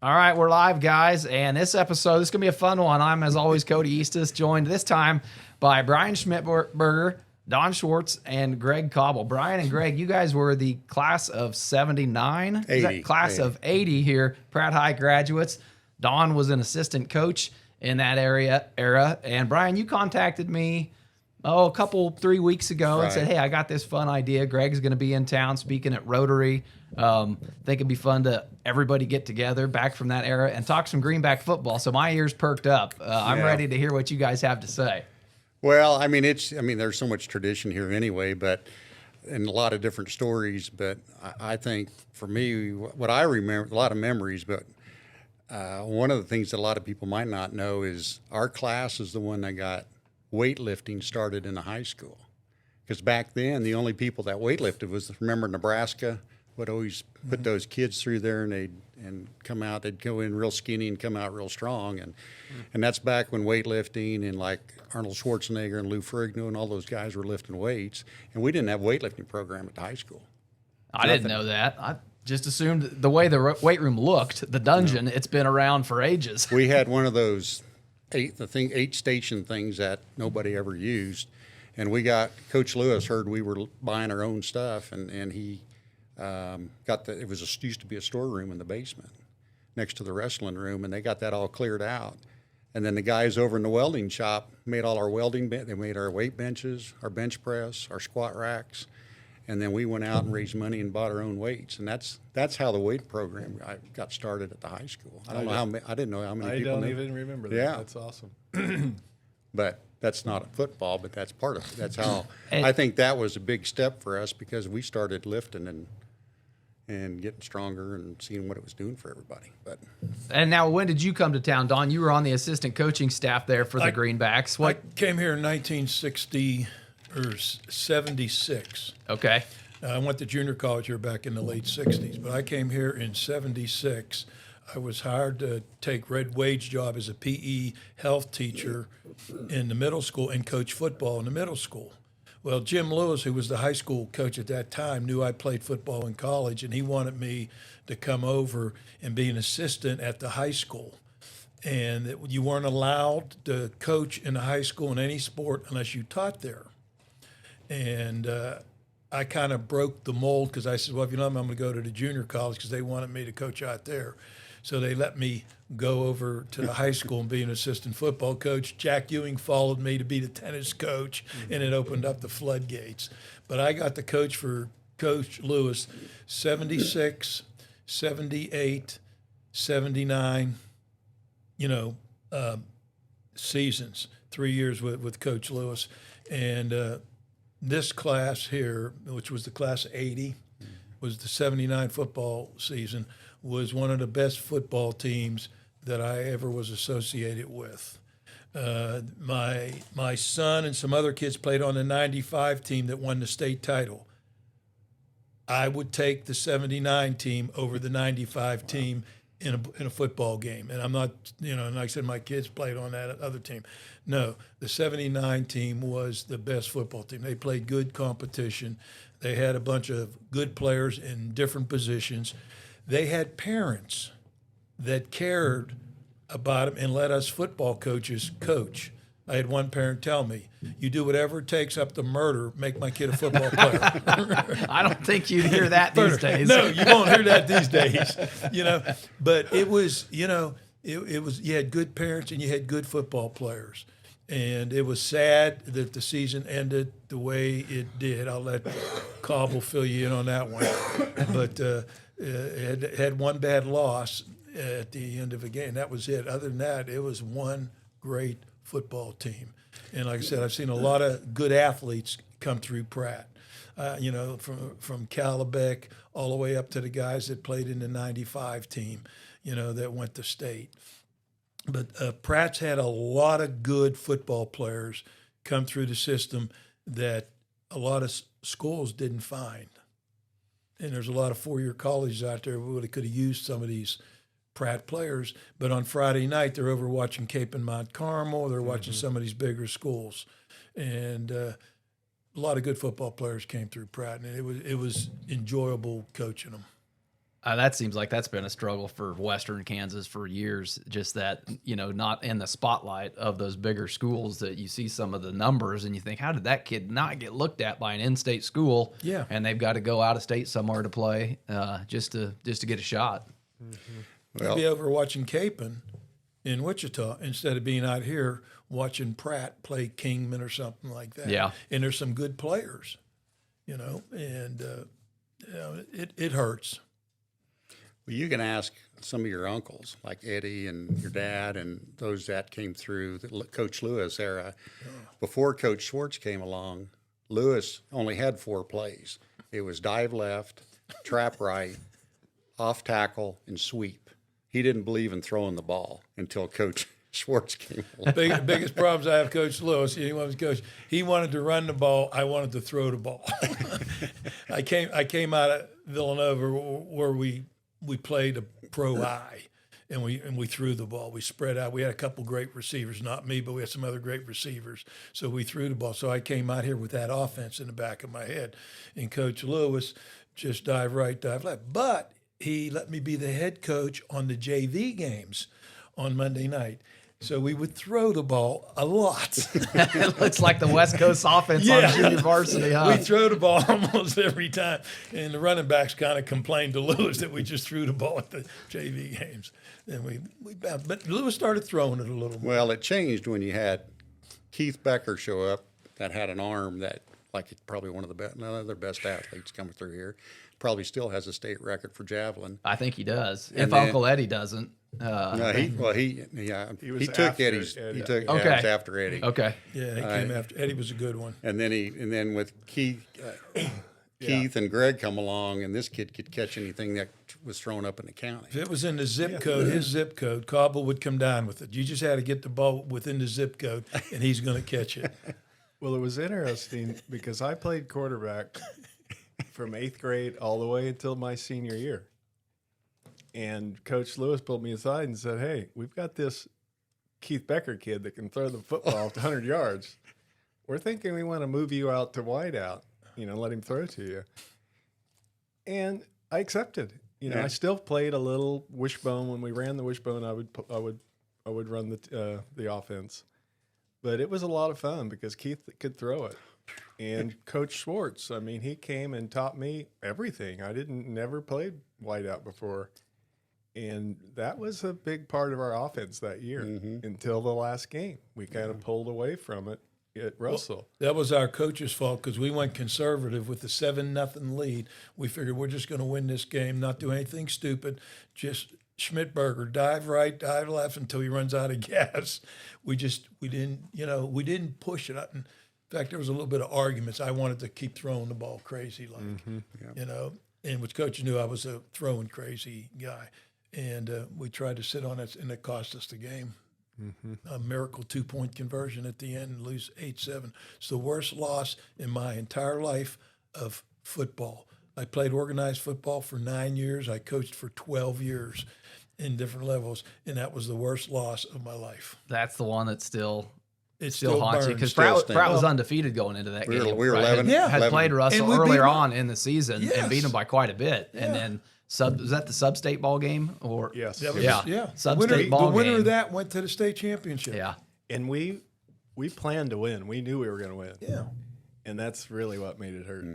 All right, we're live, guys, and this is going to be a fun one. I'm, as always, Cody Eastis, joined this time by Brian Schmidtberger, Don Schwartz, and Greg Cobble. Brian and Greg, you guys were the class of 79? 80. Is that class 80. of 80 here, Pratt High graduates. Don was an assistant coach in that era, and Brian, you contacted me a 3 weeks ago and said, hey, I got this fun idea. Greg's going to be in town speaking at Rotary. Think it'd be fun to everybody get together back from that era and talk some Greenback football. So my ears perked up. I'm ready to hear what you guys have to say. Well, there's so much tradition here anyway, but and a lot of different stories. But I think for me, what I remember, a lot of memories, but one of the things that a lot of people might not know is our class is the one that got weightlifting started in the high school. Because back then, the only people that weightlifted was, remember, Nebraska would always put those kids through there, and they'd go in real skinny and come out real strong, and that's back when weightlifting and like Arnold Schwarzenegger and Lou Ferrigno and all those guys were lifting weights, and we didn't have a weightlifting program at the high school. I didn't know that. I just assumed the way the weight room looked, the dungeon, it's been around for ages. We had one of those 8 station things that nobody ever used, and Coach Lewis heard we were buying our own stuff, and he used to be a storeroom in the basement next to the wrestling room, and they got that all cleared out. And then the guys over in the welding shop made all our they made our weight benches, our bench press, our squat racks, and then we went out and raised money and bought our own weights, and that's how the weight program got started at the high school. I didn't know how many people knew. I don't even remember that. Yeah. That's awesome. But that's not football, but that's part of it. That's how I think that was a big step for us, because we started lifting and getting stronger and seeing what it was doing for everybody. And now, when did you come to town, Don? You were on the assistant coaching staff there for the Greenbacks. I came here in 1960 or 76. Okay. I went to junior college here back in the late 60s, but I came here in 76. I was hired to take red wage job as a PE health teacher in the middle school and coach football in the middle school. Well, Jim Lewis, who was the high school coach at that time, knew I played football in college, and he wanted me to come over and be an assistant at the high school. And you weren't allowed to coach in the high school in any sport unless you taught there. And I kind of broke the mold, because I said, well, if you know me, I'm going to go to the junior college, because they wanted me to coach out there. So they let me go over to the high school and be an assistant football coach. Jack Ewing followed me to be the tennis coach, and it opened up the floodgates. But I got the coach for Coach Lewis 76, 78, 79, seasons, 3 years with Coach Lewis. And this class here, which was the class of 80, was the 79 football season, was one of the best football teams that I ever was associated with. My son and some other kids played on the 95 team that won the state title. I would take the 79 team over the 95 team in a football game. And I'm not, and like I said, my kids played on that other team. No, the 79 team was the best football team. They played good competition. They had a bunch of good players in different positions. They had parents that cared about them and let us football coaches coach. I had one parent tell me, you do whatever it takes up to murder, make my kid a football player. I don't think you'd hear that these days. No, you won't hear that these days. But it was, it was, you had good parents and you had good football players. And it was sad that the season ended the way it did. I'll let Cobble fill you in on that one. But it had one bad loss at the end of a game. That was it. Other than that, it was one great football team. And like I said, I've seen a lot of good athletes come through Pratt. From Calabec all the way up to the guys that played in the 95 team, that went to state. But Pratt's had a lot of good football players come through the system that a lot of schools didn't find. And there's a lot of four-year colleges out there who really could have used some of these Pratt players. But on Friday night, they're over watching Cape and Mount Carmel. They're watching some of these bigger schools. And a lot of good football players came through Pratt, and it was enjoyable coaching them. That seems like that's been a struggle for Western Kansas for years. Just that, not in the spotlight of those bigger schools, that you see some of the numbers and you think, how did that kid not get looked at by an in-state school? Yeah. And they've got to go out of state somewhere to play just to get a shot. Well, Be over watching Capon in Wichita instead of being out here watching Pratt play Kingman or something like that. Yeah. And there's some good players, and it hurts. Well, you can ask some of your uncles, like Eddie and your dad, and those that came through the Coach Lewis era. Before Coach Schwartz came along, Lewis only had 4 plays. It was dive left, trap right, off tackle, and sweep. He didn't believe in throwing the ball until Coach Schwartz came along. Biggest problems I have, Coach Lewis. He wanted to run the ball. I wanted to throw the ball. I came out of Villanova where we played a pro I, and we threw the ball. We spread out. We had a couple great receivers, not me, but we had some other great receivers. So we threw the ball. So I came out here with that offense in the back of my head. And Coach Lewis just dive right, dive left. But he let me be the head coach on the JV games on Monday night. So we would throw the ball a lot. It looks like the West Coast offense on junior varsity, huh? We throw the ball almost every time. And the running backs kind of complained to Lewis that we just threw the ball at the JV games. And but Lewis started throwing it a little more. Well, it changed when you had Keith Becker show up that had an arm that, like, it's probably one of the best, none of their best athletes coming through here. Probably still has a state record for javelin. I think he does. And if then- Uncle Eddie doesn't. No, he was took after Eddie's. Eddie. He took Okay. it was after Eddie. Okay. Yeah, he came after. Eddie was a good one. And then with Keith and Greg come along, and this kid could catch anything that was thrown up in the county. If it was in the zip code, his zip code, Cobble would come down with it. You just had to get the ball within the zip code, and he's going to catch it. Well, it was interesting because I played quarterback from 8th grade all the way until my senior year. And Coach Lewis pulled me aside and said, "Hey, we've got this Keith Becker kid that can throw the football 100 yards. We're thinking we want to move you out to wideout, let him throw to you." And I accepted. I still played a little wishbone. When we ran the wishbone, I would run the offense. But it was a lot of fun because Keith could throw it. And Coach Schwartz, he came and taught me everything. I never played wideout before. And that was a big part of our offense that year until the last game. We kind of pulled away from it at Russell. Well, that was our coach's fault because we went conservative with the 7-0 lead. We figured we're just going to win this game, not do anything stupid, just Schmidtberger, dive right, dive left until he runs out of gas. We didn't push it. In fact, there was a little bit of arguments. I wanted to keep throwing the ball crazy, and which coach knew I was a throwing crazy guy. And we tried to sit on it, and it cost us the game. A miracle 2-point conversion at the end and lose 8-7. It's the worst loss in my entire life of football. I played organized football for 9 years. I coached for 12 years in different levels, and that was the worst loss of my life. That's the one that still Still haunts you burns. because Still Pratt was stings. undefeated going into that game. We were Pratt 11. had 11. played Russell And we beat earlier him. on in the season Yes. and beat him by quite a bit. And Yeah. then was that the sub-state ball game or Yes. That was, Yeah. The Sub-state winner, ball the winner game. of that went to the state championship. yeah. And we planned to win. We knew we were going to win. Yeah. And that's really what made it hurt.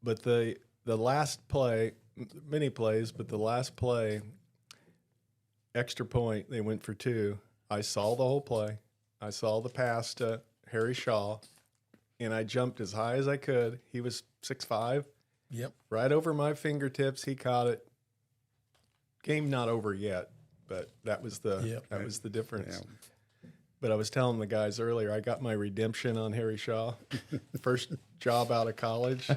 But the last play, many plays, but the last play, extra point, they went for 2. I saw the whole play. I saw the pass to Harry Shaw, and I jumped as high as I could. He was 6'5", Yep. right over my fingertips. He caught it. Game not over yet, but that was the difference. Yeah. But I was telling the guys earlier, I got my redemption on Harry Shaw. First job out of college.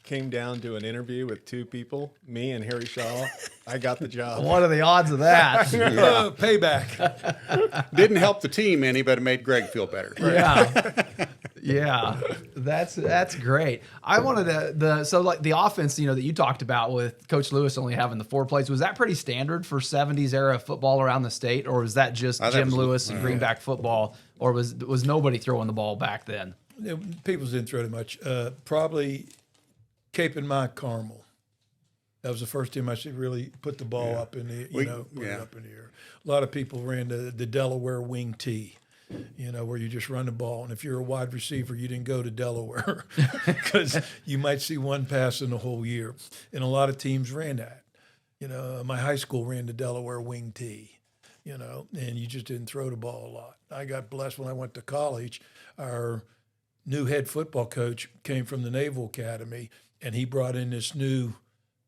Came down to an interview with 2 people, me and Harry Shaw. I got the job. What are the odds of that? Payback. Didn't help the team any, but it made Greg feel better. Yeah, that's great. I wanted the offense, that you talked about with Coach Lewis only having the 4 plays. Was that pretty standard for 70s era football around the state, or was that just Jim Lewis and Greenback football, or was nobody throwing the ball back then? People didn't throw too much. Probably Cape and Mount Carmel. That was the first time I should really put the ball up in the, put it up in the air. A lot of people ran the Delaware wing tee, where you just run the ball. And if you're a wide receiver, you didn't go to Delaware because you might see one pass in the whole year. And a lot of teams ran that. My high school ran the Delaware wing tee, and you just didn't throw the ball a lot. I got blessed when I went to college. Our new head football coach came from the Naval Academy, and he brought in this new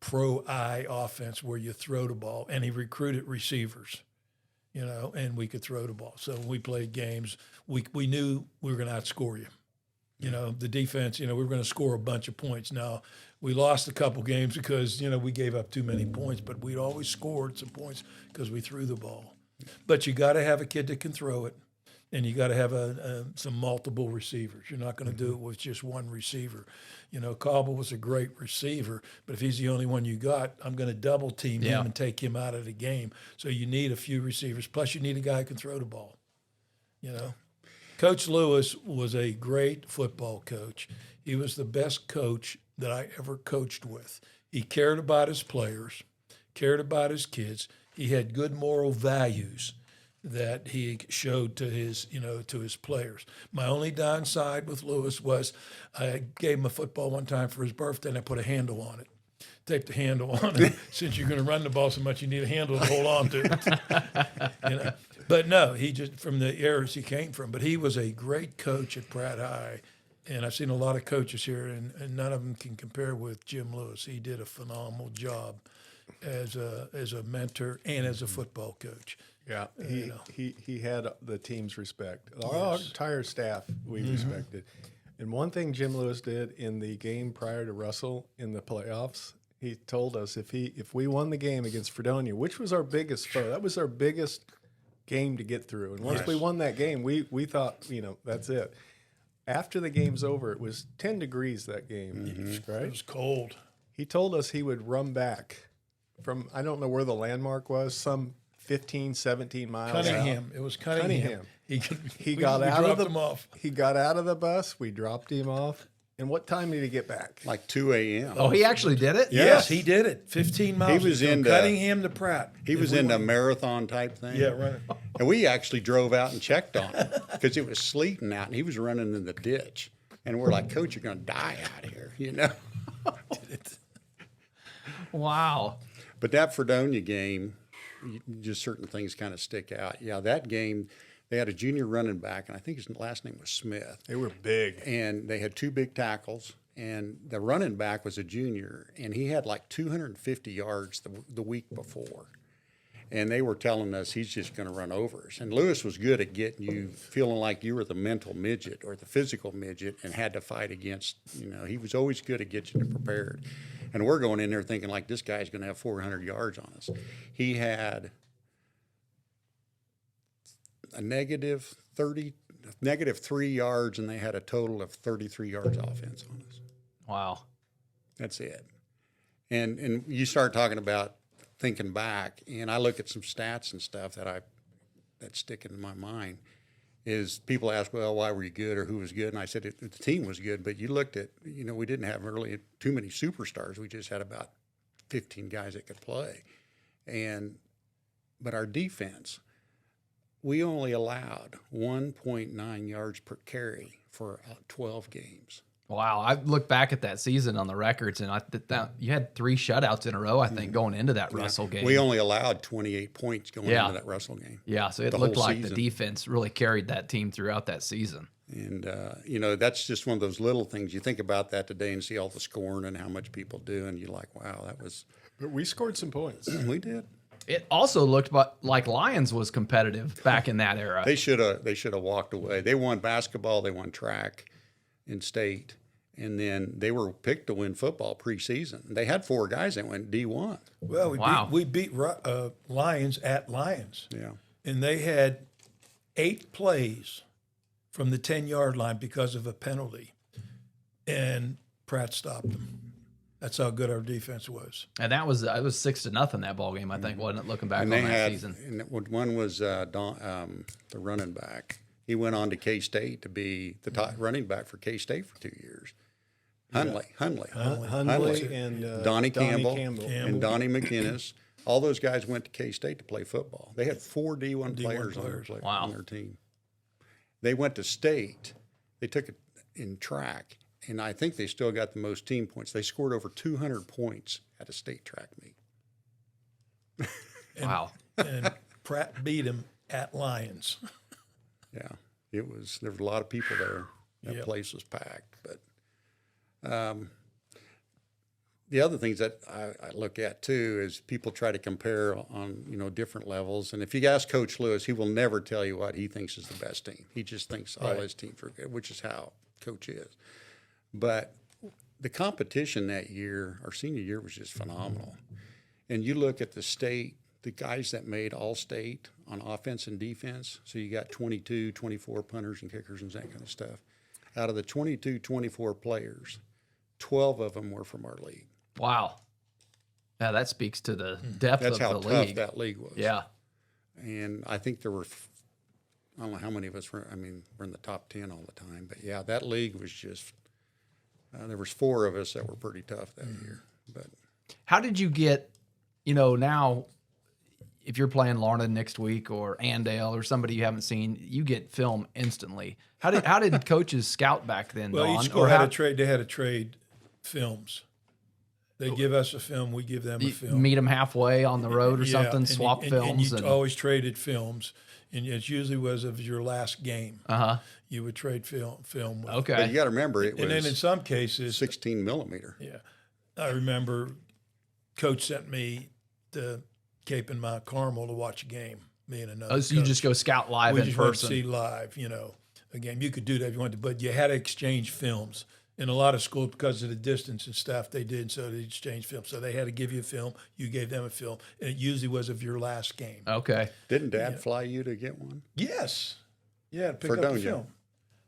pro-eye offense where you throw the ball, and he recruited receivers, and we could throw the ball. So when we played games, we knew we were going to outscore you. The defense, we were going to score a bunch of points. Now, we lost a couple games because, we gave up too many points, but we'd always scored some points because we threw the ball. But you got to have a kid that can throw it, and you got to have some multiple receivers. You're not going to do it with just one receiver. Cobble was a great receiver, but if he's the only one you got, I'm going to double team him and take him out of the game. So you need a few receivers. Plus, you need a guy who can throw the ball. Coach Lewis was a great football coach. He was the best coach that I ever coached with. He cared about his players, cared about his kids. He had good moral values that he showed to his players. My only downside with Lewis was I gave him a football one time for his birthday, and I put a handle on it. Tape the handle on it. Since you're going to run the ball so much, you need a handle to hold on to. But no, he just from the eras he came from. But he was a great coach at Pratt High, and I've seen a lot of coaches here, and none of them can compare with Jim Lewis. He did a phenomenal job as a mentor and as a football coach. Yeah, he had the team's respect. Our entire staff we respected. And one thing Jim Lewis did in the game prior to Russell in the playoffs, he told us if we won the game against Fredonia, which was our biggest foe, that was our biggest game to get through. And once we won that game, we thought, that's it. After the game's over, it was 10 degrees that game, right? It was cold. He told us he would run back from, I don't know where the landmark was, some 15, 17 miles Cunningham. out. It was Cunningham. He got out of the bus. We dropped him off. And what time did he get back? Like 2 a.m. Oh, he actually did it? Yes, he did it. 15 miles. He was into Cunningham to Pratt. He was into a marathon type thing. Yeah, running. And we actually drove out and checked on him because it was sleeting out, and he was running in the ditch. And we're like, Coach, you're going to die out here, Wow. But that Fredonia game, just certain things kind of stick out. Yeah, that game, they had a junior running back, and I think his last name was Smith. They were big. And they had two big tackles, and the running back was a junior, and he had like 250 yards the week before. And they were telling us he's just going to run over us. And Lewis was good at getting you feeling like you were the mental midget or the physical midget and had to fight against, he was always good at getting you prepared. And we're going in there thinking like this guy's going to have 400 yards on us. He had a negative 3 yards, and they had a total of 33 yards offense on us. Wow. That's it. And you start talking about thinking back, and I look at some stats and stuff that stick in my mind, is people ask, well, why were you good or who was good? And I said the team was good, but you looked at, we didn't have really too many superstars. We just had about 15 guys that could play. But our defense, we only allowed 1.9 yards per carry for 12 games. Wow. I look back at that season on the records, and you had 3 shutouts in a row, I think, going into that Russell game. We only allowed 28 points going into that Russell game. Yeah, so it looked like the defense really carried that team throughout that season. And, that's just one of those little things. You think about that today and see all the scoring and how much people do, and you're like, wow, that was... But we scored some points. We did. It also looked like Lions was competitive back in that era. They should have walked away. They won basketball, they won track in state, and then they were picked to win football preseason. They had 4 guys that went D1. Well, we beat Lions at Lions. Yeah. And they had 8 plays from the 10-yard line because of a penalty, and Pratt stopped them. That's how good our defense was. And it was 6-0 that ball game, I think, wasn't it? Looking back on that season. And one was the running back. He went on to K-State to be the top running back for K-State for 2 years. Hundley, Hundley and Donnie Campbell, Campbell. and Donnie McInnes. All those guys went to K-State to play football. They had 4 D1 players Wow. on their team. They went to state. They took it in track, and I think they still got the most team points. They scored over 200 points at a state track meet. Wow. And Pratt beat him at Lions. Yeah, there was a lot of people there. That place was packed. But the other things that I look at too is people try to compare on different levels. And if you ask Coach Lewis, he will never tell you what he thinks is the best team. He just thinks all his teams are good, which is how Coach is. But the competition that year, our senior year, was just phenomenal. And you look at the state, the guys that made all-state on offense and defense, so you got 22, 24 punters and kickers and that kind of stuff. Out of the 22, 24 players, 12 of them were from our league. Wow. Yeah, that speaks to the depth That's of how the tough league. that league was. Yeah. And I think there were, I don't know how many of us were, we're in the top 10 all the time. But, yeah, that league was just, there was 4 of us that were pretty tough that year. But How did you get, now if you're playing Larned next week or Andale or somebody you haven't seen, you get film instantly. How did coaches scout back then, Well, Don? each school had a trade. They had to trade films. They give us a film, we give them a film. Meet them halfway on the road or something, and swap films. And you always traded films, and it usually was of your last game. You would trade film with. Okay. But you got to remember, it was And then in some cases, 16 millimeter. yeah, I remember Coach sent me to Cape and Mount Carmel to watch a game. Me and another. So you coach. just go scout live We in just went to person. see live, a game. You could do that if you wanted to, but you had to exchange films. In a lot of schools, because of the distance and stuff, they did, so they exchanged films. So they had to give you a film, you gave them a film, and it usually was of your last game. Okay. Didn't Dad fly you to get one? Yes. Yeah, to pick up Fredonia. the film.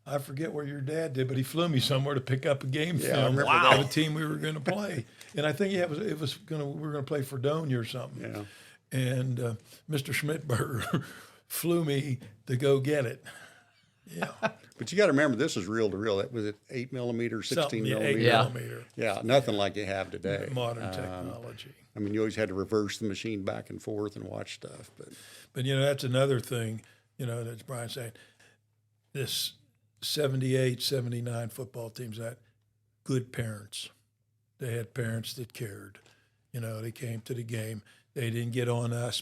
I forget where your dad did, but he flew me somewhere to pick up a game Yeah, I film remember of that. a team we were going to play. And I think we were going to play Fredonia or something. Yeah. And Mr. Schmidtberger flew me to go get it. Yeah. But you got to remember, this is reel to reel. That was it 8 millimeter, 16 Something, yeah, 8 millimeter. Yeah. millimeter. Yeah, nothing like you have today. Modern technology. You always had to reverse the machine back and forth and watch stuff. But, that's another thing, that's Brian saying. This 78, 79 football teams had good parents. They had parents that cared. They came to the game. They didn't get on us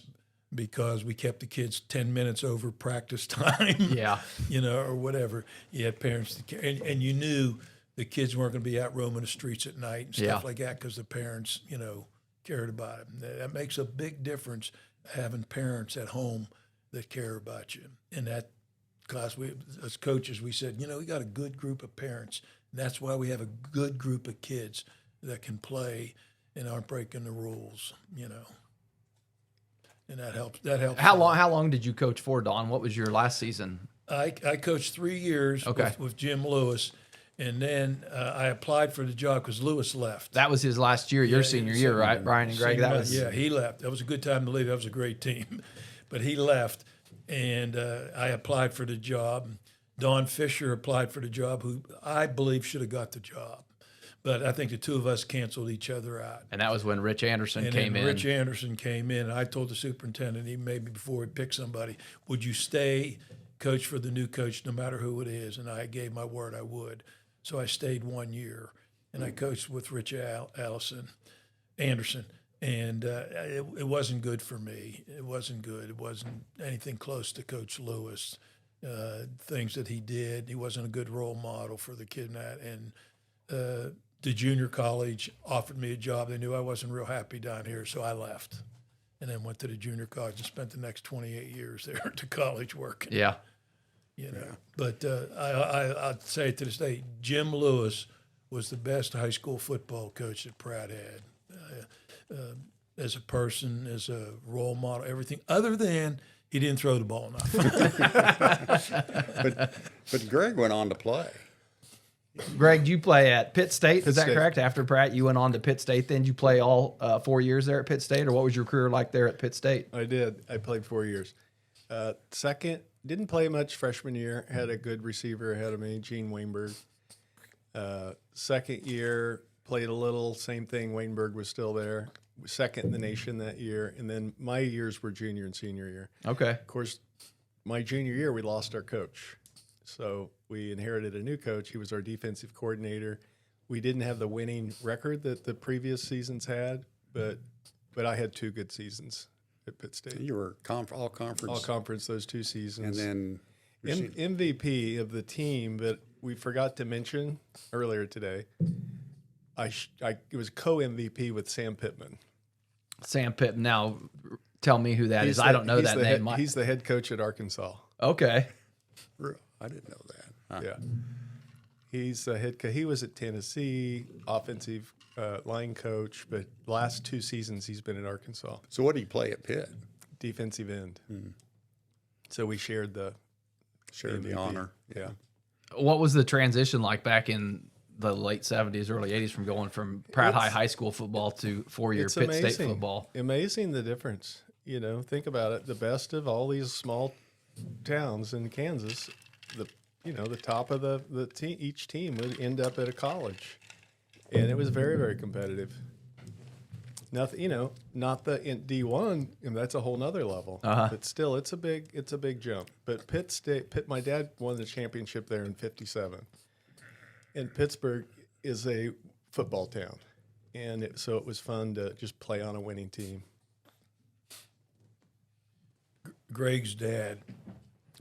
because we kept the kids 10 minutes over practice time. Yeah. Or whatever. You had parents that care. And you knew the kids weren't going to be out roaming the streets at night and stuff like that because the parents, cared about them. That makes a big difference, having parents at home that care about you. And that, because we, as coaches, we said, we got a good group of parents. And that's why we have a good group of kids that can play and aren't breaking the rules, And that helps. How long did you coach for, Don? What was your last season? I coached 3 years Okay. with Jim Lewis, and then I applied for the job because Lewis left. That was his last year, your senior year, right? Brian and Greg, that was... Yeah, he left. That was a good time to leave. That was a great team. But he left, and I applied for the job. Don Fisher applied for the job, who I believe should have got the job. But I think the two of us canceled each other out. And that was when Rich Anderson And came then in. Rich Anderson came in, and I told the superintendent, he maybe before he picked somebody, would you stay coach for the new coach no matter who it is? And I gave my word I would. So I stayed 1 year, and I coached with Rich Anderson. And it wasn't good for me. It wasn't good. It wasn't anything close to Coach Lewis. Things that he did, he wasn't a good role model for the kid. And the junior college offered me a job. They knew I wasn't real happy down here, so I left. And then went to the junior college and spent the next 28 years there at the college working. Yeah. But I'd say to this day, Jim Lewis was the best high school football coach that Pratt had. As a person, as a role model, everything, other than he didn't throw the ball enough. But Greg went on to play. Greg, you play at Pitt State, is that State. correct? After Pratt, you went on to Pitt State. Then you play all 4 years there at Pitt State, or what was your career like there at Pitt State? I did. I played 4 years. Second, didn't play much freshman year. Had a good receiver ahead of me, Gene Weinberg. second year, played a little, same thing. Wayneburg was still there. Second in the nation that year. And then my years were junior and senior year. Okay. Of course, my junior year, we lost our coach. So we inherited a new coach. He was our defensive coordinator. We didn't have the winning record that the previous seasons had, but I had 2 good seasons at Pitt State. You were all conference. All conference those 2 seasons. And then MVP of the team that we forgot to mention earlier today, it was co-MVP with Sam Pittman. Sam Pittman. Now, tell me who that is. I don't know that name. He's the head coach at Arkansas. Okay. I didn't know that. Huh. Yeah. He's a head coach. He was at Tennessee, offensive line coach, but last 2 seasons he's been at Arkansas. So what did he play at Pitt? Defensive end. So we shared the MVP. Honor. Yeah. What was the transition like back in the late 70s, early 80s from going from Pratt High school football to 4-year It's Pitt amazing. State football? Amazing the difference. You know, think about it. The best of all these small towns in Kansas, the top of the team, each team would end up at a college, and it was very, very competitive. Nothing, not the in D1, and that's a whole nother level. But still, it's a big jump. But Pitt, my dad won the championship there in '57, and Pittsburgh is a football town, and so it was fun to just play on a winning team. Greg's dad,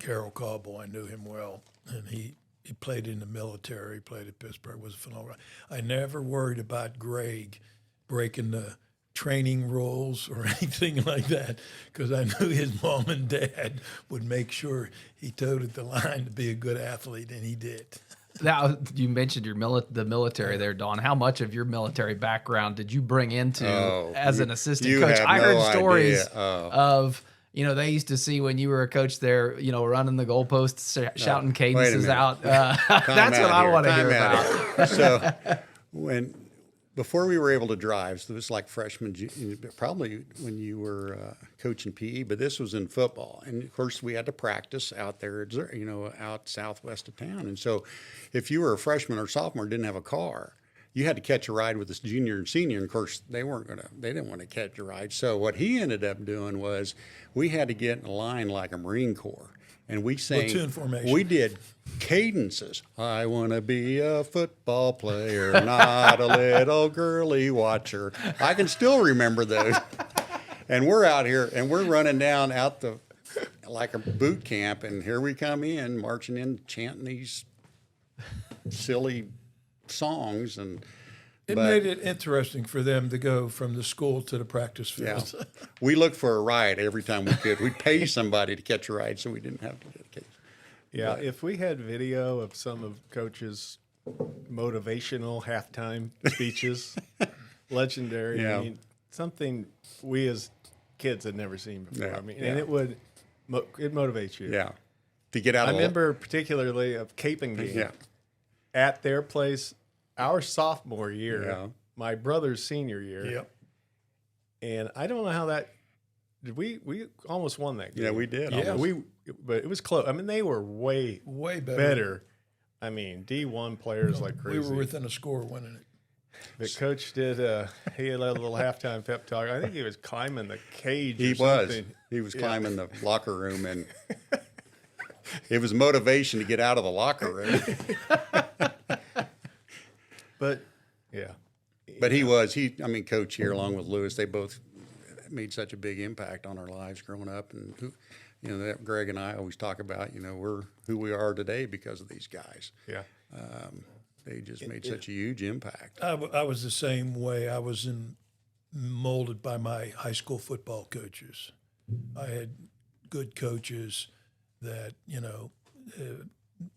Carroll Cobble, I knew him well, and he played in the military. He played at Pittsburgh, was a phenomenal. I never worried about Greg breaking the training rules or anything like that, because I knew his mom and dad would make sure he toed the line to be a good athlete, and he did. Now, you mentioned the military there, Don. How much of your military background did you bring into as an assistant coach? I heard stories of, they used to see when you were a coach there, running the goalposts, shouting cadences out. That's what I want to hear about. So before we were able to drive, so it was like freshman, probably when you were coaching PE, but this was in football. And of course, we had to practice out there, out southwest of town. And so if you were a freshman or sophomore and didn't have a car, you had to catch a ride with this junior and senior. And of course, they didn't want to catch a ride. So what he ended up doing was we had to get in a line like a Marine Corps. And we sang, platoon formation. We did cadences. I want to be a football player, not a little girly watcher. I can still remember those. And we're out here, and we're running down like a boot camp, and here we come in, marching in, chanting these silly songs. And It made it interesting for them to go from the school to the practice field. Yeah. We looked for a ride every time we could. We'd pay somebody to catch a ride so we didn't have to dedicate. Yeah, if we had video of some of Coach's motivational halftime speeches, legendary. Yeah. I mean, something we as kids had never seen before. Yeah. I mean, and it motivates you. Yeah. To get out I of remember particularly of Caping game at their place our sophomore year, my brother's senior year. Yep. And I don't know how that did we almost won that game. Yeah, we did. Yeah, almost. but it was close. I mean, they were way better. I mean, D1 players like crazy. We were within a score of winning it. The coach did. He had a little halftime pep talk. I think he was climbing the cage. He was climbing the locker room, and it was motivation to get out of the locker room. But Coach here along with Lewis, they both made such a big impact on our lives growing up, and that Greg and I always talk about. We're who we are today because of these guys. Yeah. They just made such a huge impact. I was the same way. I was molded by my high school football coaches. I had good coaches that,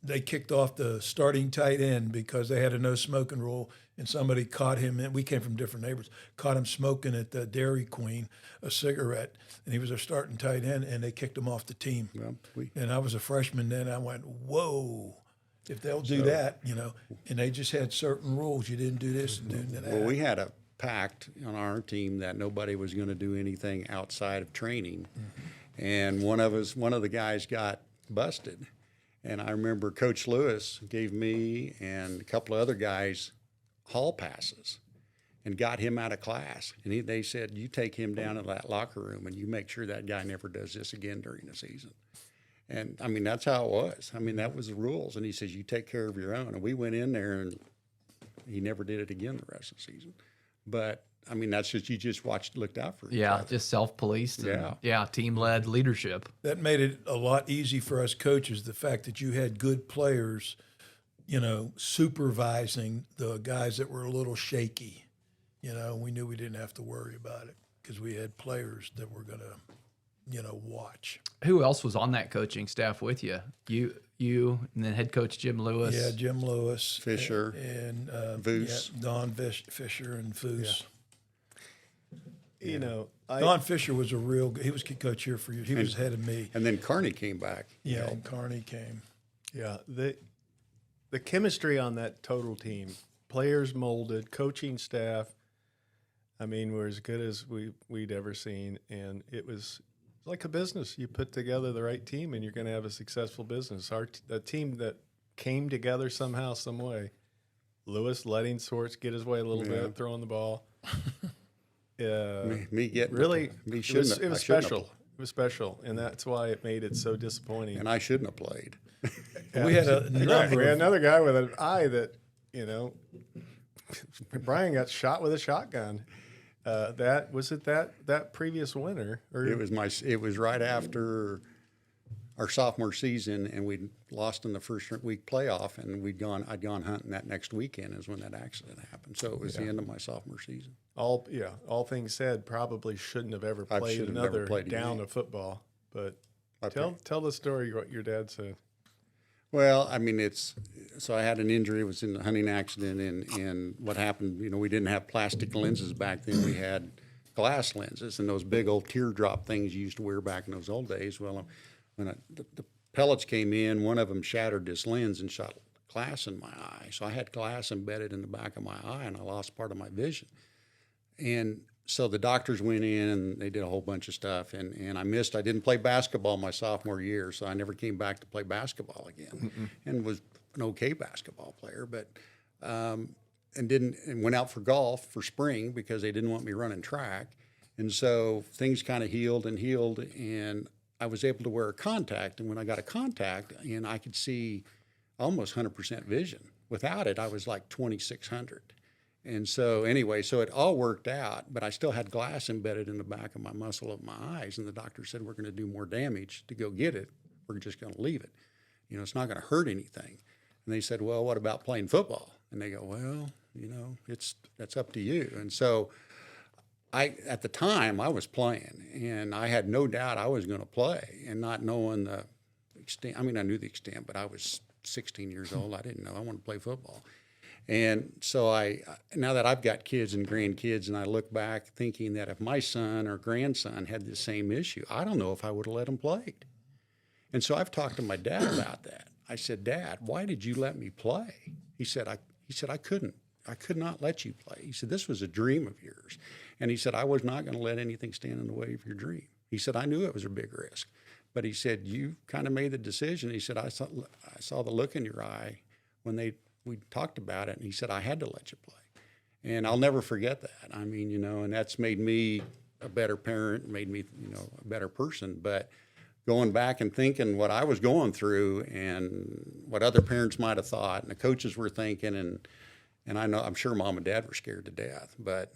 they kicked off the starting tight end because they had a no smoking rule, and somebody caught him, and we came from different neighborhoods, caught him smoking at the Dairy Queen a cigarette, and he was their starting tight end, and they kicked him off the team. Well, and I was a freshman then. I went, whoa. If they'll do that, and they just had certain rules. You didn't do this and do that. Well, we had a pact on our team that nobody was going to do anything outside of training. Mm-hmm. And one of the guys got busted. And I remember Coach Lewis gave me and a couple of other guys hall passes and got him out of class. And they said, you take him down to that locker room and you make sure that guy never does this again during the season. And, I mean, that's how it was. I mean, that was the rules. And he says, you take care of your own. And we went in there, and he never did it again the rest of the season. But, I mean, that's just, you just looked out for each other. Just self-policed. Yeah. Team-led leadership. That made it a lot easy for us coaches, the fact that you had good players, supervising the guys that were a little shaky. We knew we didn't have to worry about it because we had players that were going to, watch. Who else was on that coaching staff with you? You, and then head coach Jim Lewis. Yeah, Jim Lewis. Fisher. And Voos. Don Fisher and Foos. Yeah. Don Fisher was he was coach here for years. He was ahead of me. And then Carney came back. Yeah, and Carney came. Yeah, the chemistry on that total team, players molded, coaching staff, I mean, were as good as we'd ever seen. And it was like a business. You put together the right team and you're going to have a successful business. A team that came together somehow, some way. Lewis letting Schwartz get his way a little bit, throwing the ball. Me getting really, it was special. It was special, and that's why it made it so disappointing. And I shouldn't have played. We had we had another guy with an eye that, Brian got shot with a shotgun. That previous winter, or it was right after our sophomore season, and we'd lost in the first week playoff, and I'd gone hunting that next weekend is when that accident happened. So it was the end of my sophomore season. All things said, probably shouldn't have ever played another down of football. But tell the story what your dad said. Well, I mean, so I had an injury. It was in a hunting accident, and what happened, we didn't have plastic lenses back then. We had glass lenses, and those big old teardrop things you used to wear back in those old days. Well, when the pellets came in, one of them shattered this lens and shot glass in my eye. So I had glass embedded in the back of my eye, and I lost part of my vision. And so the doctors went in and they did a whole bunch of stuff, and I didn't play basketball my sophomore year, so I never came back to play basketball again. And was an okay basketball player, but and went out for golf for spring because they didn't want me running track. And so things kind of healed, and I was able to wear a contact, and when I got a contact, and I could see almost 100% vision. Without it, I was like 2600. And so anyway, so it all worked out, but I still had glass embedded in the back of my muscle of my eyes, and the doctor said, we're going to do more damage to go get it. We're just going to leave it. It's not going to hurt anything. And they said, well, what about playing football? And they go, well, that's up to you. And so at the time I was playing, and I had no doubt I was going to play, and not knowing the extent. I mean, I knew the extent, but I was 16 years old. I didn't know. I wanted to play football. And so now that I've got kids and grandkids, and I look back thinking that if my son or grandson had the same issue, I don't know if I would have let him play. And so I've talked to my dad about that. I said, Dad, why did you let me play? He said, I couldn't. I could not let you play. He said, this was a dream of yours. And he said, I was not going to let anything stand in the way of your dream. He said, I knew it was a big risk. But he said, you kind of made the decision. He said, I saw the look in your eye when we talked about it, and he said, I had to let you play. And I'll never forget that. I mean, and that's made me a better parent, made me, a better person. But going back and thinking what I was going through and what other parents might have thought and the coaches were thinking, and I'm sure Mom and Dad were scared to death. But,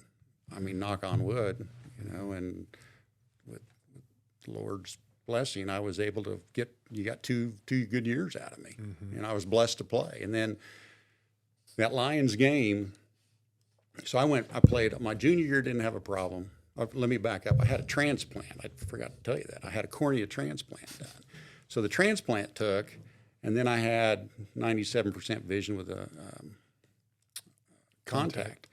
I mean, knock on wood, and with the Lord's blessing, I was able to you got two good years out of me. Mm-hmm. And I was blessed to play. And then that Lions game, so I played, my junior year didn't have a problem. Let me back up. I had a transplant. I forgot to tell you that. I had a cornea transplant done. So the transplant took, and then I had 97% vision with a contact.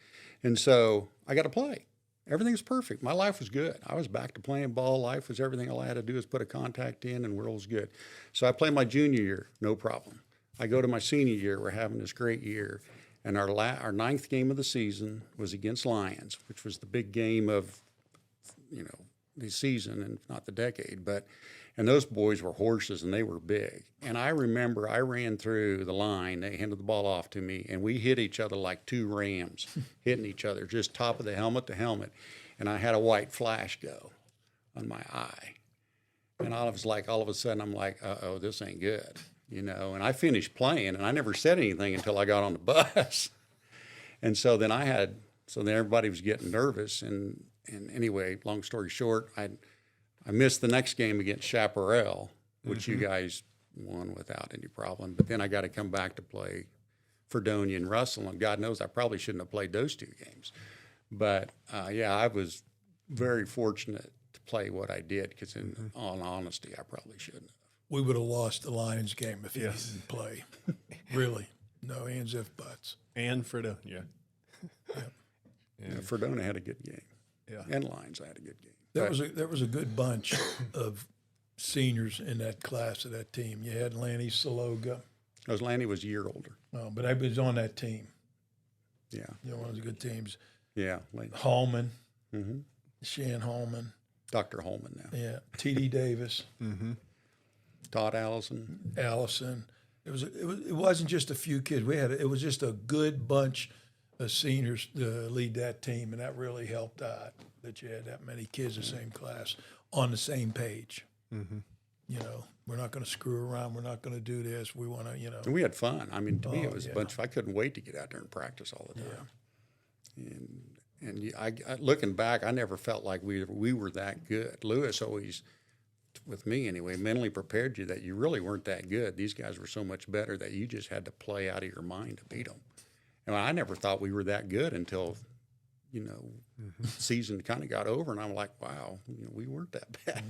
And so I got to play. Everything was perfect. My life was good. I was back to playing ball. Life was everything. All I had to do was put a contact in, and world was good. So I played my junior year, no problem. I go to my senior year. We're having this great year. And our ninth game of the season was against Lions, which was the big game of, the season and not the decade, and those boys were horses and they were big. And I remember I ran through the line, they handed the ball off to me, and we hit each other like two rams, hitting each other, just top of the helmet to helmet. And I had a white flash go on my eye. And all of a sudden I'm like, uh-oh, this ain't good, you know. And I finished playing, and I never said anything until I got on the bus. And so then everybody was getting nervous. And anyway, long story short, I missed the next game against Chaparral, which you guys won without any problem. But then I got to come back to play Fredonia and Russell, and God knows I probably shouldn't have played those two games. But, I was very fortunate to play what I did, because in all honesty, I probably shouldn't have. We would have lost the Lions game if he didn't play. Really. No ands, if, buts. And Fredonia. Yeah, Fredonia had a good game. Yeah. And Lions had a good game. There was a good bunch of seniors in that class of that team. You had Lanny Saloga. Lanny was a year older. Oh, but I was on that team. Yeah. You know, one of the good teams. Yeah. Lanny. Hallman. Shan Hallman. Dr. Holman now. Yeah. T.D. Davis. Todd Allison. It wasn't just a few kids. It was just a good bunch of seniors to lead that team, and that really helped out that you had that many kids in the same class on the same page. You know, we're not going to screw around. We're not going to do this. We want to, you know. And we had fun. I mean, to me, it was a bunch. I couldn't wait to get out there and practice all the time. And I looking back, I never felt like we were that good. Lewis always, with me anyway, mentally prepared you that you really weren't that good. These guys were so much better that you just had to play out of your mind to beat them. And I never thought we were that good until, you know, season kind of got over, and I'm like, wow, you know, we weren't that bad.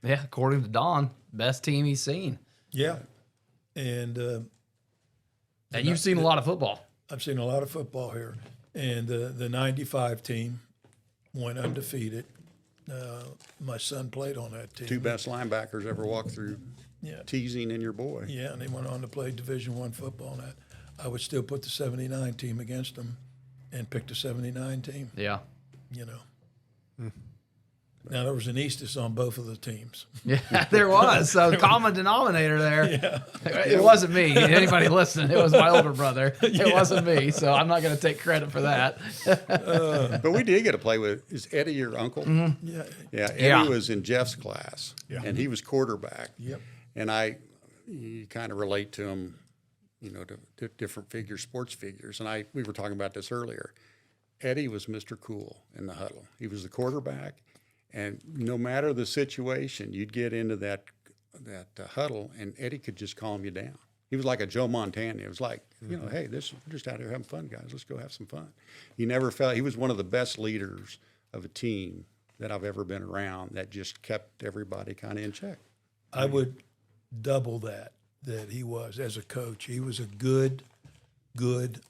Yeah, according to Don, best team he's seen. Yeah. And you've seen a lot of football. I've seen a lot of football here. And the 95 team went undefeated. My son played on that team. Two best linebackers ever walked through teasing in your boy. Yeah, and they went on to play Division I football. And I would still put the 79 team against them and pick the 79 team, Yeah. you know. Now, there was an Eastus on both of the teams. Yeah, there was. So common denominator there. Yeah. It wasn't me. Anybody listening, it was my older brother. It wasn't me, so I'm not going to take credit for that. But we did get to play with, is Eddie your uncle? Yeah. Yeah, Eddie was in Jeff's class, and he was quarterback. Yep. And you kind of relate to him, you know, to different figures, sports figures. And we were talking about this earlier. Eddie was Mr. Cool in the huddle. He was the quarterback. And no matter the situation, you'd get into that huddle, and Eddie could just calm you down. He was like a Joe Montana. It was like, you know, hey, we're just out here having fun, guys. Let's go have some fun. He was one of the best leaders of a team that I've ever been around that just kept everybody kind of in check. I would double that he was as a coach. He was a good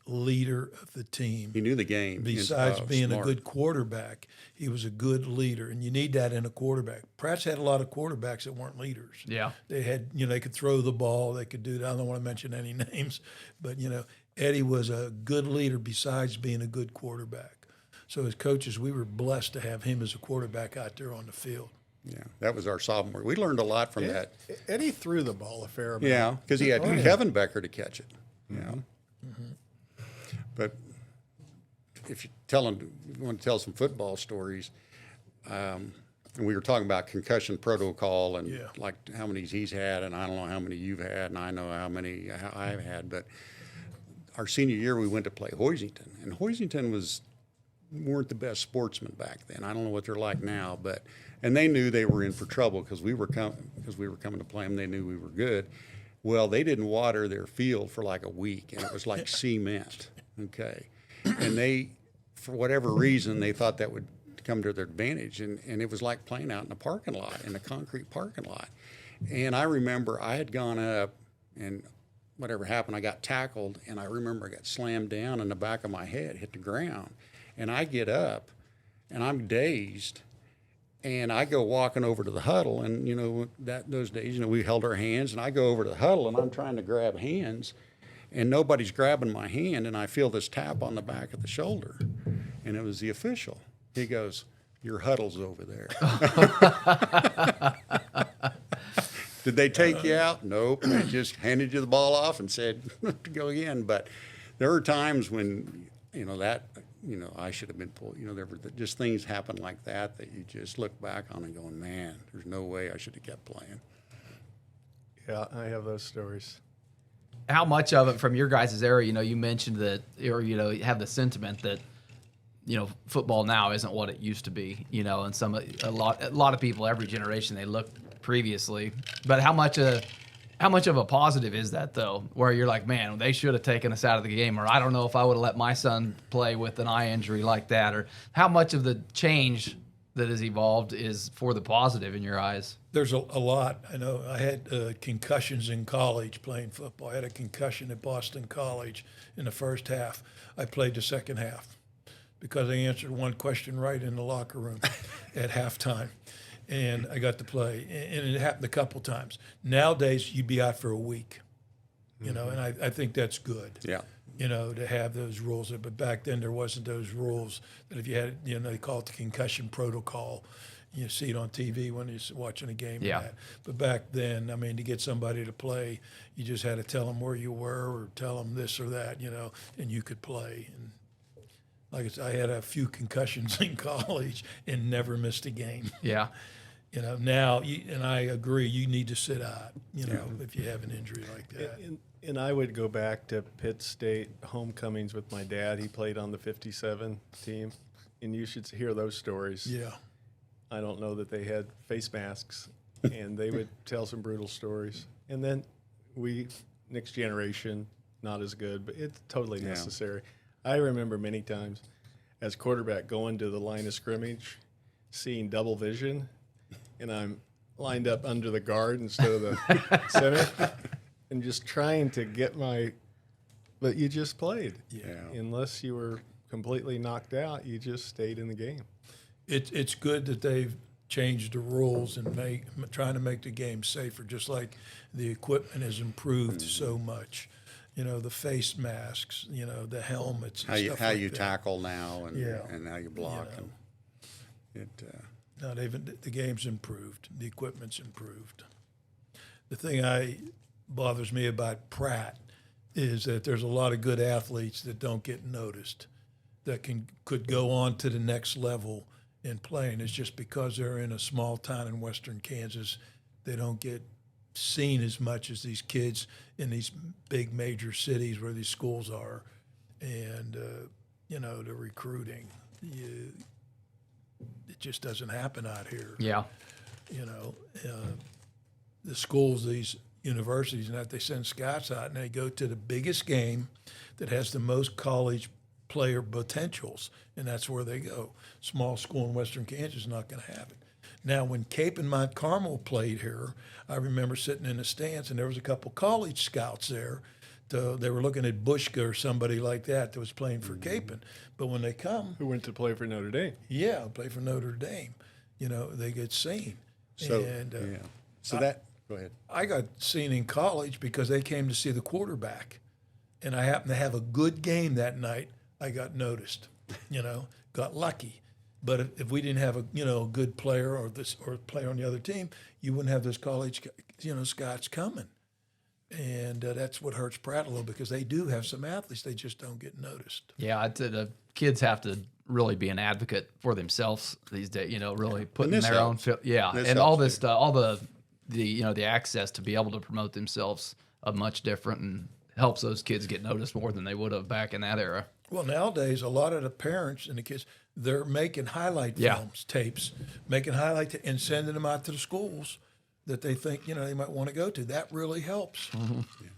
leader of the team. He knew the game. Besides being smart. a good quarterback, he was a good leader, and you need that in a quarterback. Pratt's had a lot of quarterbacks that weren't leaders. Yeah. They had, you know, they could throw the ball, they could do that. I don't want to mention any names, but, you know, Eddie was a good leader besides being a good quarterback. So as coaches, we were blessed to have him as a quarterback out there on the field. Yeah, that was our sophomore. We learned a lot from that. Eddie threw the ball a fair amount. Yeah, because he had Kevin Becker to catch it. You know? But if you want to tell some football stories, and we were talking about concussion protocol and like how many he's had, and I don't know how many you've had, and I know how many I've had. But our senior year, we went to play Hoisington, and Hoisington weren't the best sportsmen back then. I don't know what they're like now, and they knew they were in for trouble because we were coming to play them. They knew we were good. Well, they didn't water their field for like a week, and it was like cement. Okay, and they, for whatever reason, they thought that would come to their advantage, and it was like playing out in a parking lot, in a concrete parking lot. And I remember I had gone up, and whatever happened, I got tackled, and I remember I got slammed down, and the back of my head hit the ground, and I get up, and I'm dazed. And I go walking over to the huddle, and, you know, those days, you know, we held our hands, and I go over to the huddle, and I'm trying to grab hands, and nobody's grabbing my hand, and I feel this tap on the back of the shoulder, and it was the official. He goes, your huddle's over there. Did they take you out? Nope. They just handed you the ball off and said to go again. But there are times when, I should have been pulled. There were just things happen like that you just look back on and going, man, there's no way I should have kept playing. Yeah, I have those stories. How much of it from your guys' era, you mentioned that, or, you have the sentiment that, football now isn't what it used to be, and a lot of people, every generation, they look previously, but how much of a positive is that though, where you're like, man, they should have taken us out of the game, or I don't know if I would have let my son play with an eye injury like that, or how much of the change that has evolved is for the positive in your eyes? There's a lot. I know I had concussions in college playing football. I had a concussion at Boston College in the first half. I played the second half because I answered one question right in the locker room at halftime. And I got to play. And it happened a couple times. Nowadays, you'd be out for a week, and I think that's good. Yeah. To have those rules. But back then, there wasn't those rules that if you had, they call it the concussion protocol. You see it on TV when you're watching a game. Yeah. Of that. But back then, to get somebody to play, you just had to tell them where you were or tell them this or that, and you could play. And like I said, I had a few concussions in college and never missed a game. Yeah. Now, and I agree, you need to sit out, if you have an injury like that. And I would go back to Pitt State homecomings with my dad. He played on the 57 team, and you should hear those stories. Yeah. I don't know that they had face masks, and they would tell some brutal stories. And then next generation, not as good, but it's totally necessary. I remember many times as quarterback going to the line of scrimmage, seeing double vision, and I'm lined up under the guard instead of the center, and just trying to get but you just played. Yeah. Unless you were completely knocked out, you just stayed in the game. It's good that they've changed the rules and trying to make the game safer, just like the equipment has improved so much. The face masks, the helmets. How you tackle now and how you block. The game's improved. The equipment's improved. The thing bothers me about Pratt is that there's a lot of good athletes that don't get noticed, that could go on to the next level in playing. It's just because they're in a small town in western Kansas, they don't get seen as much as these kids in these big major cities where these schools are. And, the recruiting, it just doesn't happen out here. Yeah. The schools, these universities, and that they send scouts out and they go to the biggest game that has the most college player potentials, and that's where they go. Small school in western Kansas is not going to have it. Now, when Cape and Mount Carmel played here, I remember sitting in the stands, and there was a couple college scouts there. They were looking at Bushka or somebody like that was playing for Cape. But when they come... Who went to play for Notre Dame. Yeah, play for Notre Dame. They get seen. So, go ahead. I got seen in college because they came to see the quarterback. And I happened to have a good game that night. I got noticed, got lucky. But if we didn't have a good player or a player on the other team, you wouldn't have those college scouts coming, and that's what hurts Pratt a little because they do have some athletes, they just don't get noticed. Yeah, I'd say the kids have to really be an advocate for themselves these days. Really putting their own and all this stuff, all the access to be able to promote themselves are much different and helps those kids get noticed more than they would have back in that era. Well, nowadays, a lot of the parents and the kids, they're making highlight films, tapes, and sending them out to the schools that they think, they might want to go to. That really helps. Mm-hmm. Yeah.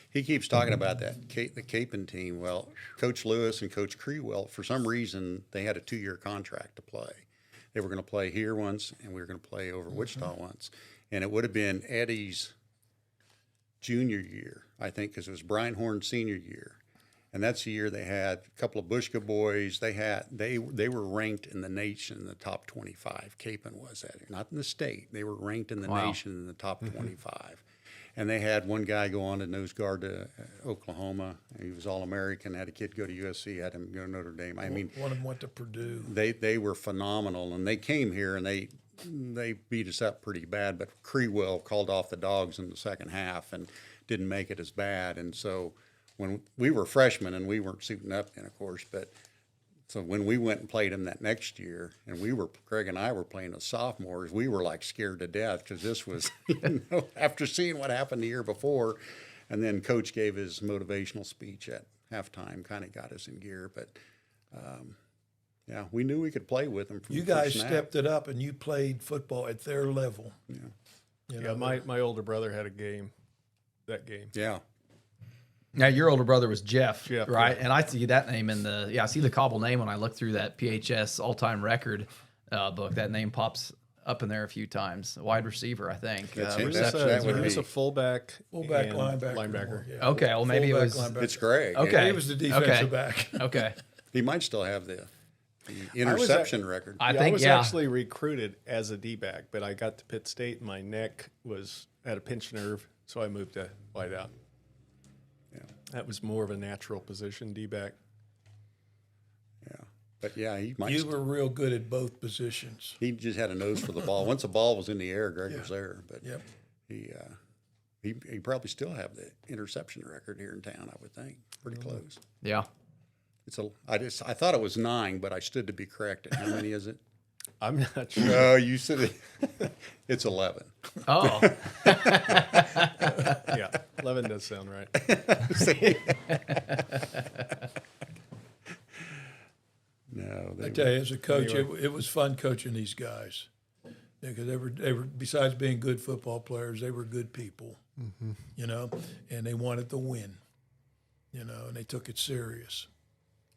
He keeps talking about that, the Capon team. Well, Coach Lewis and Coach Crewell, for some reason, they had a 2-year contract to play. They were going to play here once, and we were going to play over Wichita once. And it would have been Eddie's junior year, I think, because it was Brian Horn's senior year. And that's the year they had a couple of Bushka boys. They were ranked in the nation in the top 25. Capon was that, not in the state. They were ranked in the nation in the top 25. And they had one guy go on to nose guard to Oklahoma. He was All-American. Had a kid go to USC. Had him go to Notre Dame. I mean, one of them went to Purdue. they were phenomenal, and they came here and they beat us up pretty bad. But Crewell called off the dogs in the second half and didn't make it as bad. And so when we were freshmen and we weren't suiting up then, of course, but so when we went and played them that next year, and Greg and I were playing as sophomores, we were like scared to death because this was, after seeing what happened the year before, and then Coach gave his motivational speech at halftime, kind of got us in gear. But yeah, we knew we could play with them. From You the first guys snap. stepped it up, and you played football at their level. Yeah, You Yeah, know, my older brother had a game, that game. yeah. Now, your older brother was Jeff, Jeff, right? yeah. And I see that name I see the Cobble name when I look through that PHS all-time record book. That name pops up in there a few times. Wide receiver, I think. That's it. He was, Receptions. that would he was be- a fullback and linebacker. Yeah. Okay, well, maybe it Fullback, was. linebacker. It's Greg. Okay. He was the defensive back. Okay. He might still have the interception record. I I think, was yeah. actually recruited as a D-back, but I got to Pitt State and my neck had a pinched nerve, so I moved to wideout. Yeah. That was more of a natural position, D-back. Yeah, but yeah, he might. You were real good at both positions. He just had a nose for the ball. Once the ball was in the air, Greg was there. But Yep. he probably still have the interception record here in town. I would think pretty close. Yeah. I thought it was 9, but I stood to be corrected. How many is it? I'm not sure. No, you said it. It's 11. Oh. Yeah, 11 does sound right. No, I tell you, as a coach, it was fun coaching these guys because they were besides being good football players, they were good people, you know, and they wanted to win, you know, and they took it serious.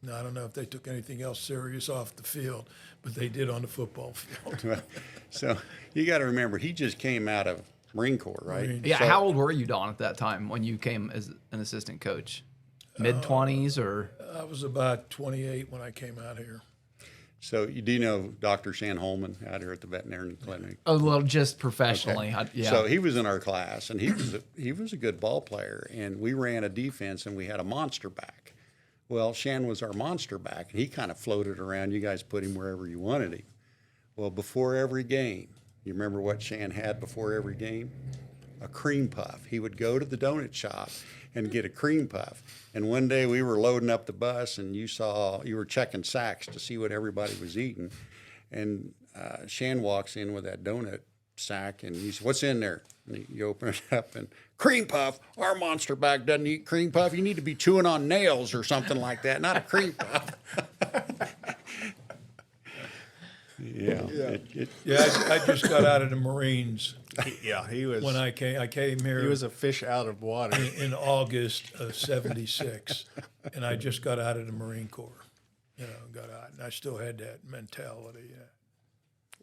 Now, I don't know if they took anything else serious off the field, but they did on the football field. so you got to remember, he just came out of Marine Corps, right? Marine. Yeah. So- How old were you, Don, at that time when you came as an assistant coach? Mid-20s or? I was about 28 when I came out here. So you do know Dr. Shan Holman out here at the veterinary clinic? Oh, well, just professionally. Okay. Yeah. So he was in our class, and he was a good ball player, and we ran a defense, and we had a monster back. Well, Shan was our monster back, and he kind of floated around. You guys put him wherever you wanted him. Well, before every game, you remember what Shan had before every game? A cream puff. He would go to the donut shop and get a cream puff. And one day we were loading up the bus, and you were checking sacks to see what everybody was eating. And Shan walks in with that donut sack, and you say, "What's in there?" And you open it up, and cream puff. Our monster back doesn't eat cream puff. You need to be chewing on nails or something like that, not a cream puff. Yeah. I just got out of the Marines He was. when I came here. He was a fish out of water. in August of '76, and I just got out of the Marine Corps. You know, got out, and I still had that mentality.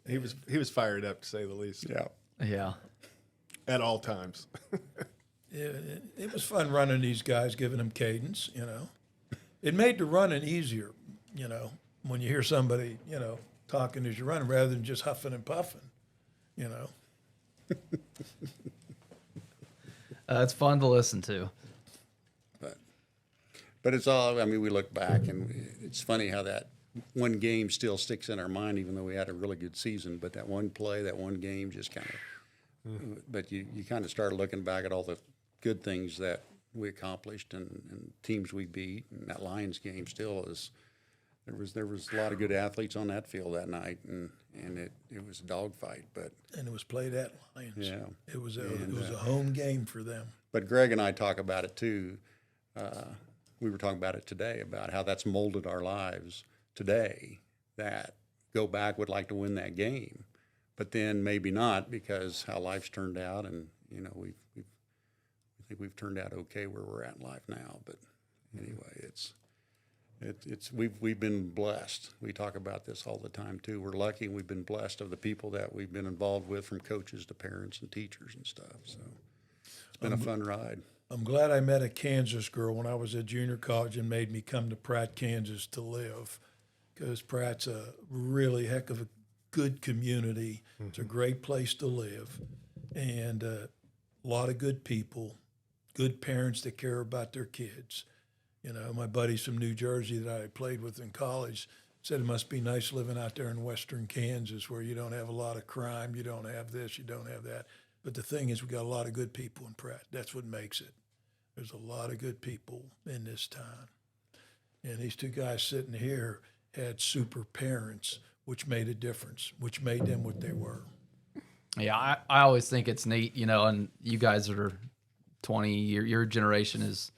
He was fired up, to say the least, Yeah. yeah. at all times. It was fun running these guys, giving them cadence. You know, it made the running easier. You know, when you hear somebody, you know, talking as you're running rather than just huffing and puffing. You know. It's fun to listen to. But it's all, I mean, we look back, and it's funny how that one game still sticks in our mind, even though we had a really good season. But that one play, that one game just kind of, but you kind of start looking back at all the good things that we accomplished and teams we beat. And that Lions game still is, there was a lot of good athletes on that field that night, and it was a dogfight. But And it was played at Lions. Yeah. It was a home game for them. But Greg and I talk about it too. We were talking about it today, about how that's molded our lives today, that go back would like to win that game, but then maybe not because how life's turned out. And, you know, I think we've turned out okay where we're at in life now. But anyway, we've been blessed. We talk about this all the time too. We're lucky, and we've been blessed of the people that we've been involved with, from coaches to parents and teachers and stuff. So it's been a fun ride. I'm glad I met a Kansas girl when I was at junior college and made me come to Pratt, Kansas to live, because Pratt's a really heck of a good community. It's a great place to live, and a a lot of good people, good parents that care about their kids. You know, my buddies from New Jersey that I played with in college said it must be nice living out there in western Kansas where you don't have a lot of crime, you don't have this, you don't have that. But the thing is, we got a lot of good people in Pratt. That's what makes it. There's a lot of good people in this town. And these two guys sitting here had super parents, which made a difference, which made them what they were. Yeah, I always think it's neat, you know, and you guys are 20, your generation is,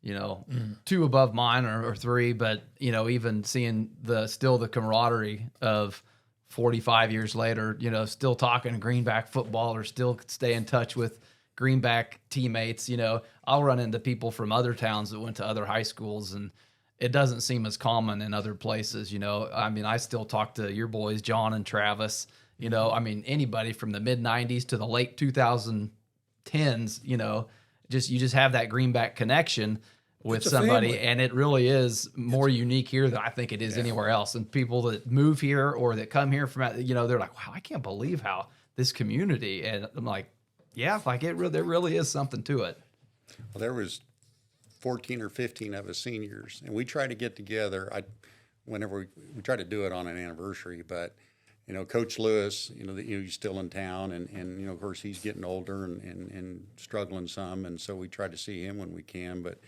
you know, 2 above mine or 3, but, you know, even seeing the camaraderie of 45 years later, you know, still talking Greenback football or still stay in touch with Greenback teammates. You know, I'll run into people from other towns that went to other high schools, and it doesn't seem as common in other places. You know, I mean, I still talk to your boys, John and Travis, you know, I mean, anybody from the mid 90s to the late 2010s, you know, you just have that Greenback connection with somebody, family. and it really is more unique here than I think it is anywhere else. And people that move here or that come here from, you know, they're like, wow, I can't believe how this community. And I'm like, yeah, like there really is something to it. Well, there was 14 or 15 of us seniors, and we try to get together. Whenever we try to do it on an anniversary, but you know, Coach Lewis, you know, he's still in town, and you know, of course, he's getting older and struggling some, and so we try to see him when we can. But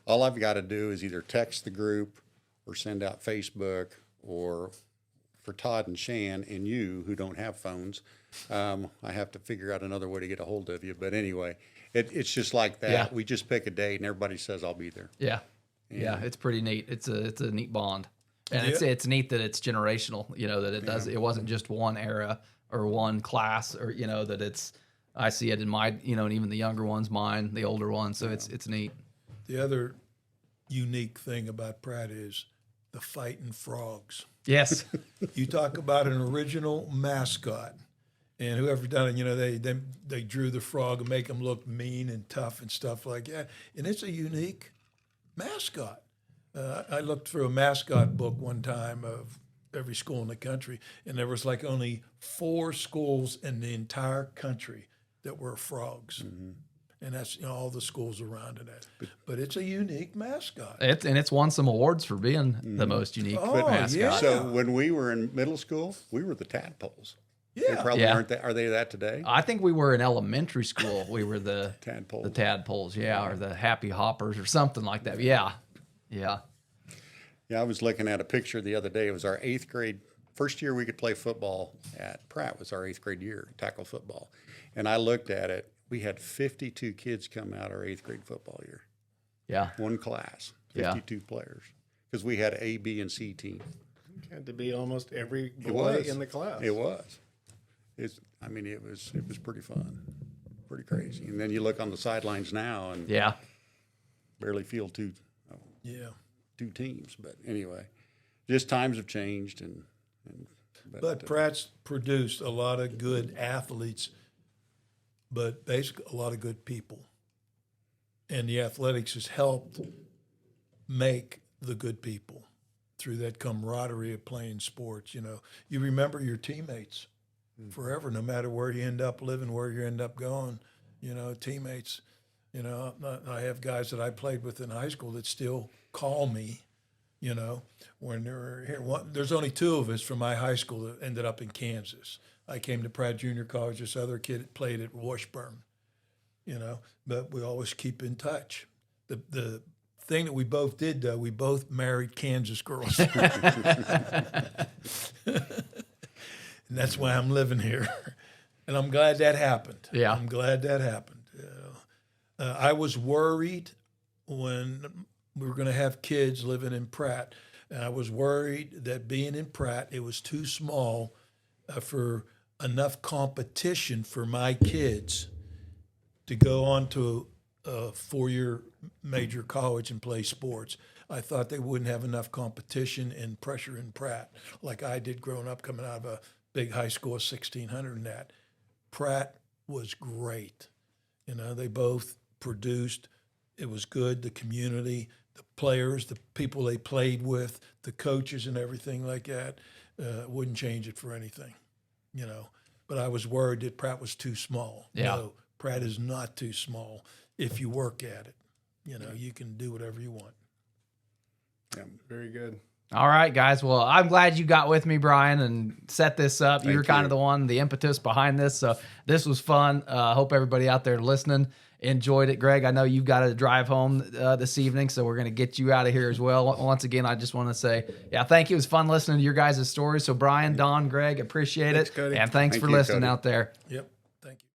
all I've got to do is either text the group or send out Facebook, or for Todd and Shan and you who don't have phones, I have to figure out another way to get a hold of you. But anyway, it's just like that. Yeah. We just pick a date and everybody says, I'll be there. Yeah. Yeah. It's pretty neat. It's a neat bond. And it's neat that it's generational, you know, that it wasn't just one era or one class, or, you know, that I see it in my, you know, and even the younger ones, mine, the older ones. So it's neat. The other unique thing about Pratt is the fighting frogs. Yes. You talk about an original mascot, and whoever done it, you know, they drew the frog and make him look mean and tough and stuff like that. And it's a unique mascot. I looked through a mascot book one time of every school in the country, and there was like only 4 schools in the entire country that were frogs. Mm-hmm. And that's, you know, all the schools around it. But it's a unique mascot. It's won some awards for being the most unique mascot. Yeah. So when we were in middle school, we were the tadpoles. Yeah. They probably aren't. Are they that today? I think we were in elementary school. We were the Tadpoles. The tadpoles, or the happy hoppers or something like that. Yeah. Yeah. Yeah, I was looking at a picture the other day. It was our 8th grade, first year we could play football at Pratt was our 8th grade year, tackle football. And I looked at it. We had 52 kids come out our 8th grade football year. Yeah. One class, 52 players. Because we had A, B, and C team. It had to be almost every boy in the class. It was. It was pretty fun. Pretty crazy. And then you look on the sidelines now and barely field two teams. But anyway, just times have changed. But Pratt's produced a lot of good athletes, but basically a lot of good people. And the athletics has helped make the good people through that camaraderie of playing sports. You know, you remember your teammates forever, no matter where you end up living, where you end up going, you know, teammates. You know, I have guys that I played with in high school that still call me, you know, when they're here. There's only 2 of us from my high school that ended up in Kansas. I came to Pratt Junior College. This other kid played at Washburn, you know, but we always keep in touch. The thing that we both did, though, we both married Kansas girls. And that's why I'm living here. And I'm glad that happened. Yeah. I'm glad that happened. I was worried when we were going to have kids living in Pratt. And I was worried that being in Pratt, it was too small for enough competition for my kids to go on to a 4-year major college and play sports. I thought they wouldn't have enough competition and pressure in Pratt like I did growing up coming out of a big high school of 1,600 and that. Pratt was great. You know, they both produced. It was good. The community, the players, the people they played with, the coaches and everything like that, wouldn't change it for anything, you know. But I was worried that Pratt was too small. Yeah. No, Pratt is not too small if you work at it. You know, you can do whatever you want. Yeah, very good. All right, guys. Well, I'm glad you got with me, Brian, and set this up. You were kind of the one, the impetus behind this. So this was fun. I hope everybody out there listening enjoyed it. Greg, I know you've got to drive home this evening, so we're going to get you out of here as well. Once again, I just want to say, yeah, thank you. It was fun listening to your guys' stories. So Brian, Don, Greg, appreciate it. Cody. And thanks for you, listening Cody. out there. Yep. Thank you.